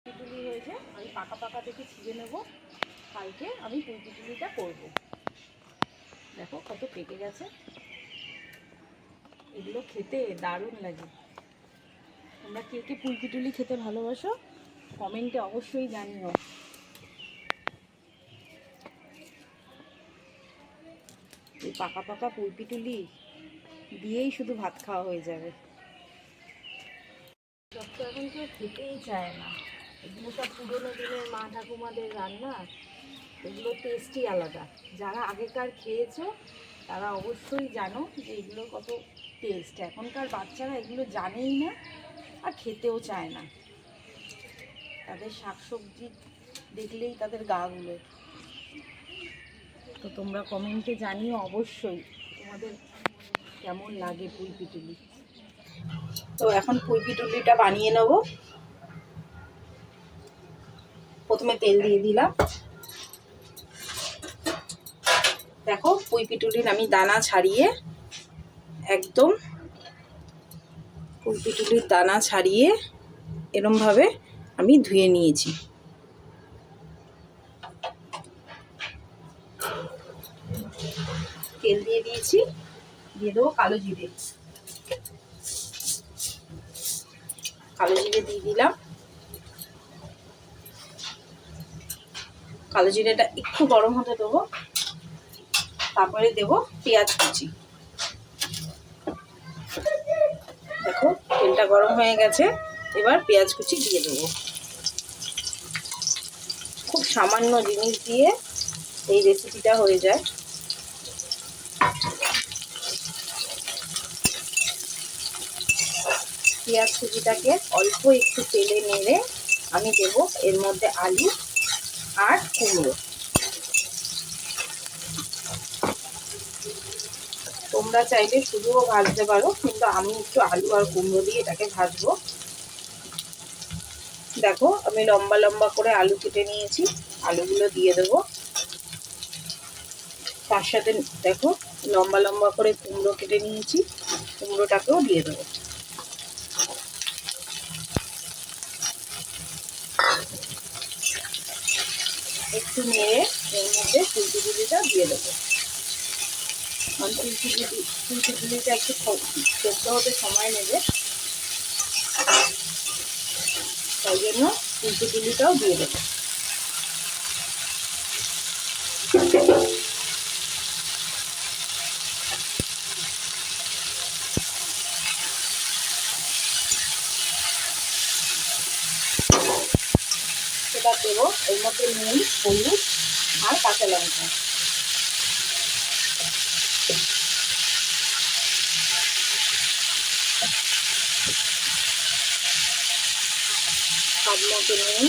পিটুলি হয়েছে, আমি পাকা পাকা থেকে ছিঁড়ে নেব। কালকে আমি পুঁই পিটুলিটা করব। দেখো কত পেকে গেছে, এগুলো খেতে দারুণ লাগে। তোমরা কে কে পুঁই পিটুলি খেতে ভালোবাসো কমেন্টে অবশ্যই জানিও। এই পাকা পাকা পুঁই পিটুলি দিয়েই শুধু ভাত খাওয়া হয়ে যাবে। সব তো এখন কেউ খেতেই চায় না। এগুলো সব পুরোনো দিনের মা ঠাকুমাদের রান্না, এগুলো টেস্টই আলাদা। যারা আগেকার খেয়েছো তারা অবশ্যই জানো যে এগুলো কত টেস্ট। এখনকার বাচ্চারা এগুলো জানেই না আর খেতেও চায় না। তাদের শাকসবজি দেখলেই তাদের গা গুলোয়। তো তোমরা কমেন্টে জানিও অবশ্যই তোমাদের কেমন লাগে পুঁই পিটুলি। তো এখন পুঁই পিটুলিটা বানিয়ে নেব। প্রথমে তেল দিয়ে দিলাম। দেখো পুঁই পিটুলির আমি দানা ছাড়িয়ে একদম পুঁই পিটুলির দানা ছাড়িয়ে এরমভাবে আমি ধুয়ে নিয়েছি। তেল দিয়ে দিয়েছি, দিয়ে দেবো কালো জিরে। কালো জিরে দিয়ে দিলাম। কালো জিরেটা একটু গরম হতে দেবো, তারপরে দেবো পেঁয়াজ কুচি। দেখো তেলটা গরম হয়ে গেছে, এবার পেঁয়াজ কুচি দিয়ে দেবো। খুব সামান্য জিনিস দিয়ে এই রেসিপিটা হয়ে যায়। পেঁয়াজ কুচিটাকে অল্প একটু তেলে নেড়ে আমি দেব এর মধ্যে আলু আর কুমড়ো। তোমরা চাইলে শুধুও ভাজতে পারো, কিন্তু আমি একটু আলু আর কুমড়ো দিয়ে এটাকে ভাজবো। দেখো আমি লম্বা লম্বা করে আলু কেটে নিয়েছি, আলুগুলো দিয়ে দেবো। তার সাথে দেখো লম্বা লম্বা করে কুমড়ো কেটে নিয়েছি, কুমড়োটাকেও দিয়ে দেবো। একটু নেড়ে এর মধ্যে পুঁই পিটুলিটা দিয়ে দেবো। পুঁই পিটুলিটা একটু সেদ্ধ হতে সময় নেবে, তাই জন্য পুঁই পিটুলিটাও দিয়ে দেবো। সেটা দেবো এর মধ্যে নুন, হলুদ আর কাঁচা লঙ্কা। স্বাদ মতো নুন,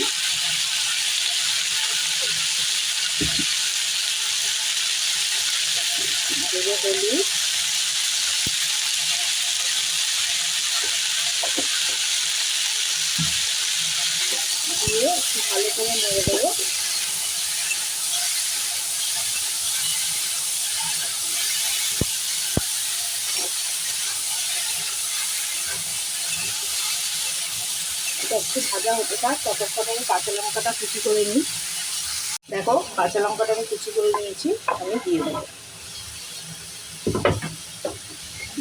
দেবো হলুদ, দিয়ে একটু ভালো করে নেড়ে দেবো। একটু ভাজা হতে থাক, ততক্ষণ আমি কাঁচা লঙ্কাটা কুচি করে নিই। দেখো কাঁচা লঙ্কাটা আমি কুচি করে নিয়েছি, আমি দিয়ে দেবো।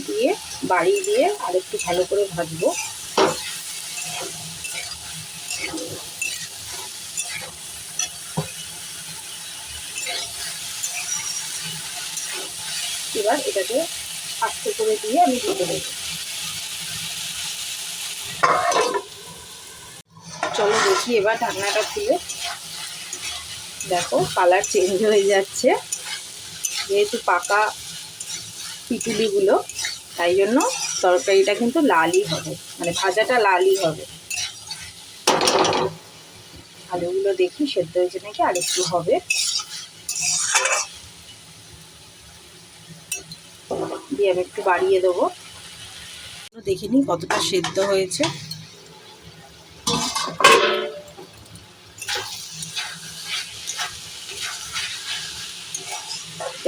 দিয়ে বাড়ি দিয়ে আরেকটু ভালো করে ভাজবো। এবার এটাকে আস্তে করে দিয়ে আমি দিয়ে দেবো। চলো দেখি এবার ঢাকনাটা খুলে। দেখো কালার চেঞ্জ হয়ে যাচ্ছে, যেহেতু পাকা পিটুলিগুলো তাই জন্য তরকারিটা কিন্তু লালই হবে, মানে ভাজাটা লালই হবে। আলুগুলো দেখি সেদ্ধ হয়েছে নাকি, আর একটু হবে। দিয়ে আমি একটু বাড়িয়ে দেবো, দেখে নিই কতটা সেদ্ধ হয়েছে।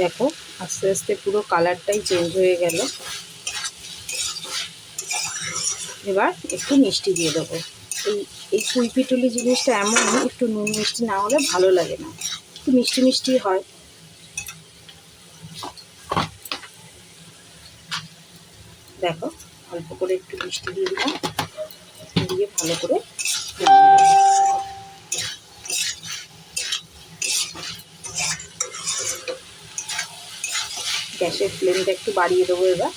দেখো আস্তে আস্তে পুরো কালারটাই চেঞ্জ হয়ে গেল। এবার একটু মিষ্টি দিয়ে দেবো। এই এই পুঁইপিটুলি জিনিসটা এমন, একটু নুন মিষ্টি না হলে ভালো লাগে না, একটু মিষ্টি মিষ্টি হয়। দেখো অল্প করে একটু মিষ্টি দিয়ে দিলাম, দিয়ে ভালো করে গ্যাসের ফ্লেমটা একটু বাড়িয়ে দেবো এবার।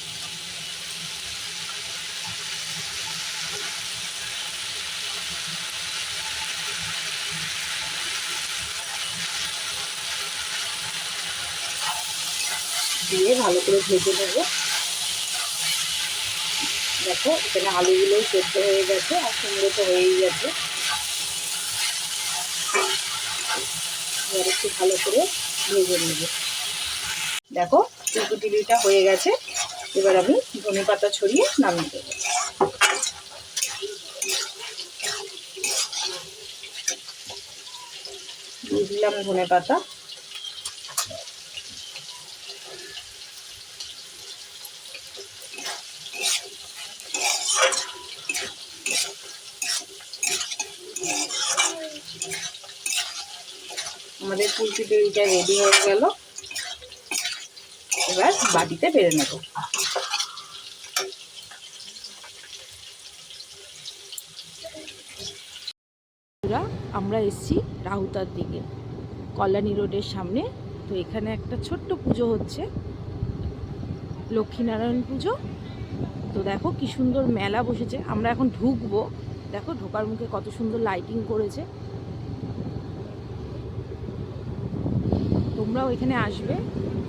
দিয়ে ভালো করে ভেজে নেবো। দেখো এখানে আলুগুলো সেদ্ধ হয়ে গেছে আর সুন্দর তো হয়েই গেছে। এবার একটু ভালো করে ভেজে নেব। দেখো পুঁইপিটুলিটা হয়ে গেছে, এবার আমি ধনেপাতা ছড়িয়ে নামিয়ে দেবো। দিয়ে দিলাম ধনেপাতা। আমাদের পুঁইপিটুলিটা রেডি হয়ে গেল, এবার বাটিতে বেড়ে নেব। আমরা এসছি রাহুতার দিকে, কল্যাণী রোডের সামনে। তো এখানে একটা ছোট্ট পুজো হচ্ছে, লক্ষ্মীনারায়ণ পুজো। তো দেখো কি সুন্দর মেলা বসেছে। আমরা এখন ঢুকবো, দেখো ঢোকার মুখে কত সুন্দর লাইটিং করেছে। তোমরাও এখানে আসবে,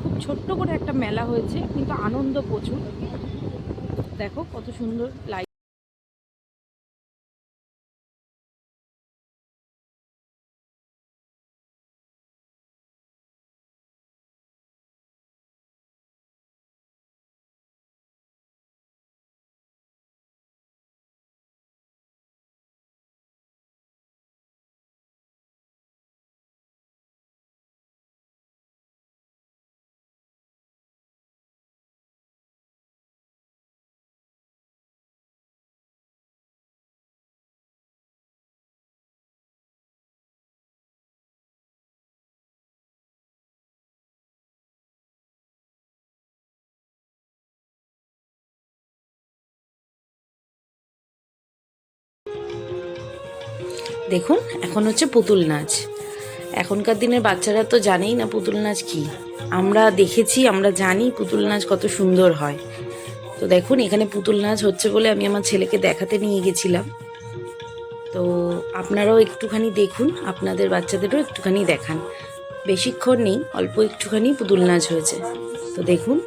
খুব ছোট্ট করে একটা মেলা হয়েছে কিন্তু আনন্দ প্রচুর। দেখো কত সুন্দর লাইট। দেখুন এখন হচ্ছে পুতুল নাচ। এখনকার দিনের বাচ্চারা তো জানেই না পুতুল নাচ কি। আমরা দেখেছি, আমরা জানি পুতুল নাচ কত সুন্দর হয়। তো দেখুন এখানে পুতুল নাচ হচ্ছে বলে আমি আমার ছেলেকে দেখাতে নিয়ে গেছিলাম। তো আপনারাও একটুখানি দেখুন, আপনাদের বাচ্চাদেরও একটুখানি দেখান। বেশিক্ষণ নেই, অল্প একটুখানি পুতুল নাচ হয়েছে, তো দেখুন।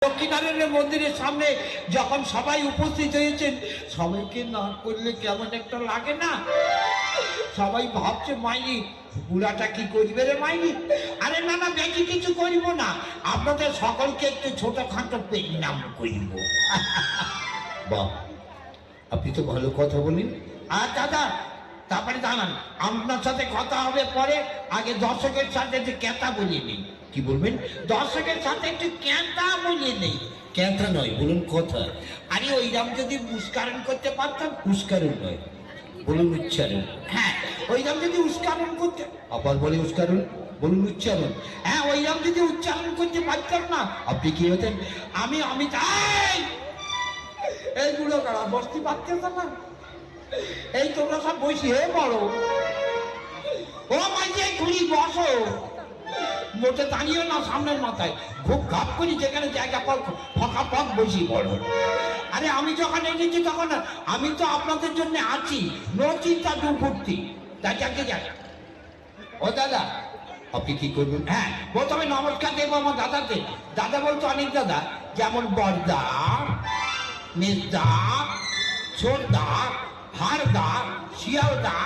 লক্ষ্মীনারায়ণের মন্দিরের সামনে যখন সবাই উপস্থিত হয়েছেন, সবাইকে না করলে কেমন একটা লাগে না? সবাই ভাবছে মাইনি বুড়াটা কি করবে রে মাইনি। আরে না না, বেশি কিছু করিব না, আপনাদের সকলকে একটু ছোটখাটো পেরিনাম করিব। বাহ, আপনি তো ভালো কথা বলেন। আর দাদা তারপরে দাঁড়ান, আপনার সাথে কথা হবে পরে, আগে দর্শকের সাথে যে কথা বলিনি। কি বলবেন? দর্শকের সাথে একটু ক্যাঁতা বলিয়ে নেই। ক্যাঁতা নয়, বলুন কথা। আরে ওইরাম যদি উচ্চারণ করতে পারতাম। উচ্চারণ নয়, বলুন উচ্চারণ। হ্যাঁ, ওইরাম যদি উচ্চারণ করতে, আবার বলে উচ্চারণ, বলুন উচ্চারণ। হ্যাঁ, ওইরাম যদি উচ্চারণ করতে পারতাম না, আপনি কি হতেন? আমি তাই এইগুলো কারা বসতে পারতেছ না? এই তোমরা সব বসি হয়ে পড়ো। ও মাইজে ঘুরি বসো, মোটে দাঁড়িয়ে না সামনের মাথায়, খুব ঘাপ করি যেখানে জায়গা পাও ফাঁকা পাক বসি পড়ো। আরে আমি যখন এসেছি তখন আমি তো আপনাদের জন্য আছি, নো চিন্তা দুর্ভূতি। তাই যাকে যাক। ও দাদা, আপনি কি করবেন? হ্যাঁ, প্রথমে নমস্কার দেবো আমার দাদাকে। দাদা বলতো অনেক দাদা, যেমন বড়দা, মেজদা, ছোটদা, হারদা, শিয়ালদা,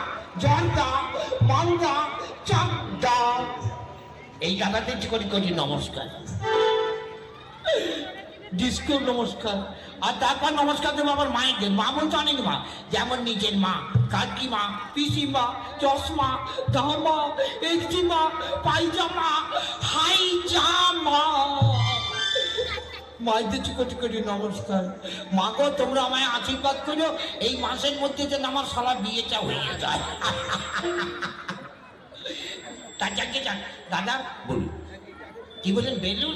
জর্দা, মালদা, চাকদা। এই দাদাতে কোটি কোটি নমস্কার, ডিস্কো নমস্কার। আর তারপর নমস্কার দেবো আমার মায়েদের। মা বলতো অনেক মা, যেমন নিজের মা, কাকিমা, পিসিমা, চশমা, জামা, একজিমা, পায়জামা, হাইজামা। মায়েদের কোটি কোটি নমস্কার। মা গো, তোমরা আমায় আশীর্বাদ করো এই মাসের মধ্যে যেন আমার শালা বিয়েটা হয়ে যায়। তা যাকে যাক। দাদা বলুন। কি বললেন? বেলুন?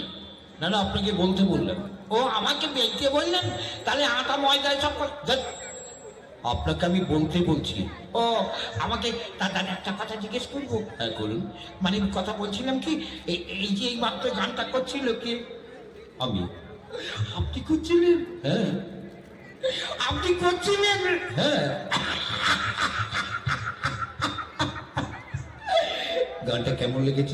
না না, আপনাকে বলতে বললেন। ও আমাকে বেলতে বললেন? তাহলে আটা ময়দায় সব আপনাকে আমি বলতে বলছি। ও আমাকে দাদা একটা কথা জিজ্ঞেস করবো? হ্যাঁ করুন। মানে কথা বলছিলাম কি, এই যে এই মাত্র গানটা করছিল কে? আমি। আপনি করছিলেন? হ্যাঁ। আপনি করছিলেন? হ্যাঁ। গানটা কেমন লেগেছে?